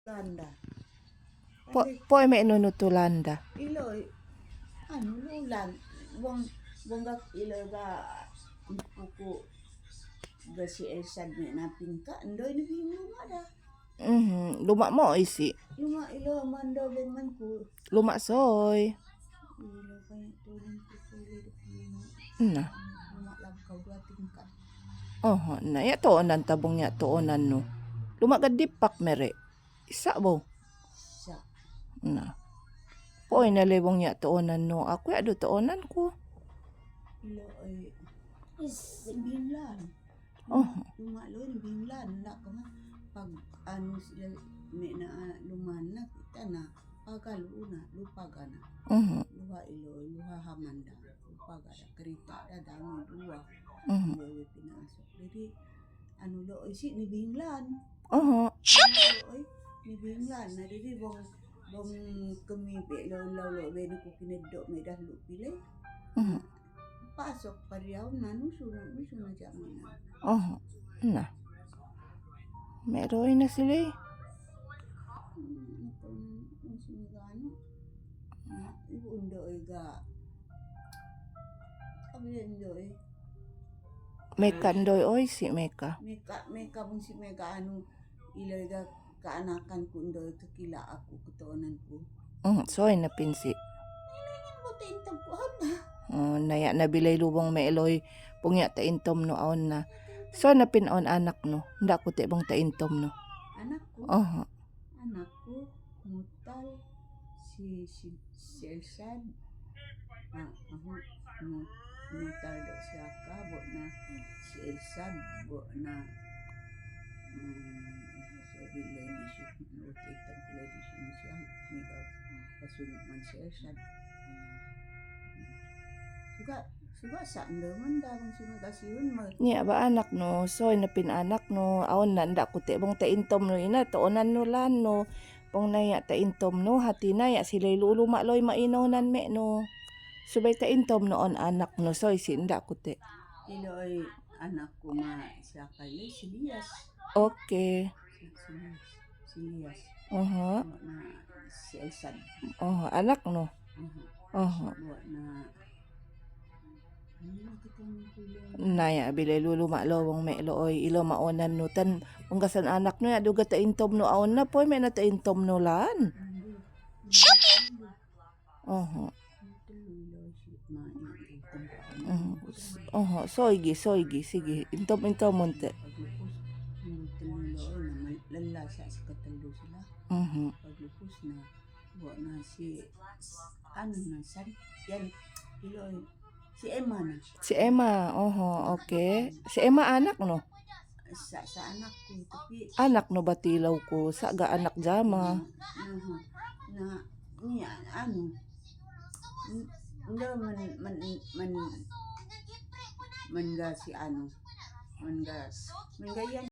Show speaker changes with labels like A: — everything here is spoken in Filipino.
A: Landa.
B: Poi me nunutulanda.
A: Ilo, lulan. Bonggak ilo ga puku ga si Elsa na pingka. Ando ini bingung ada.
B: Lumak mo isi.
A: Luma ilo mando bengan ku.
B: Lumak soy.
A: Ilo kaya tulong pupuli dipino.
B: Na.
A: Luma lang kau 2 tingkat.
B: Na ya toonan tabong ya toonan no. Lumak gadipak mere. Isa bo.
A: Sa.
B: Na. Poi na lebong ya toonan no. Ako ya do toonan ko.
A: Ilo ay binglan. Luma lo ni binglan na ko pag ano sila may na lumana kita na pagaluna lupaga na. Luha ilo luha hamanda lupaga da kerita da dami dua. Ilo pinasok. Jadi ano lo si ni binglan. Ni binglan na jadi bong kami be lo be ko kineddo me dahlu pile. Pasok pa riyaw na nuso na jaman na.
B: Na. Meron na sila eh.
A: Itong sinigano. Undo ga. Abiendo
B: Meka ndoy oy si Meka.
A: Meka mong si Meka ano ilay ga kaanakan ko ndoy kakila ako kutonan ko.
B: Soy na pinsi.
A: Buti intang ko
B: Naya nabilay lubong meeloy pungya ta intom no aon na. So na pinon anak no. Nda ko te bang ta intom no.
A: Anak ko. Anak ko mutal si Elsan. Mutal do siya ka bo na si Elsan bo na so bilay ni siya no itang bilay ni siya mega pasunod man si Elsan. Suga saan naman dabang sumagasiyon mo.
B: Niya ba anak no, soy na pinanak no, aon na nda ko te bang ta intom no ina, toonan no lan no, pong naya ta intom no, hati na ya sila'y luluma loy mainonan me no. Subay ta intom noon anak no, soy sinda ko te.
A: Iloy anak ko ma siya kay si Lias.
B: Okay.
A: Si Lias.
B: Na
A: si Elsan.
B: Anak no.
A: Na
B: Naya bilay luluma lowong me looy ilo maonan no tan unggasan anak no ya duga ta intom no aon na poy me na ta intom no lan. Soygi sige intom monte.
A: Lala sa katalo sila. Paglupos na buwa na si ano na san yan iloy si Emma na.
B: Si Emma, okay. Si Emma anak no?
A: Sa anak ko tapi
B: anak no batilaw ko sa ga anak jama.
A: Na niya ano man ga si ano man ga yan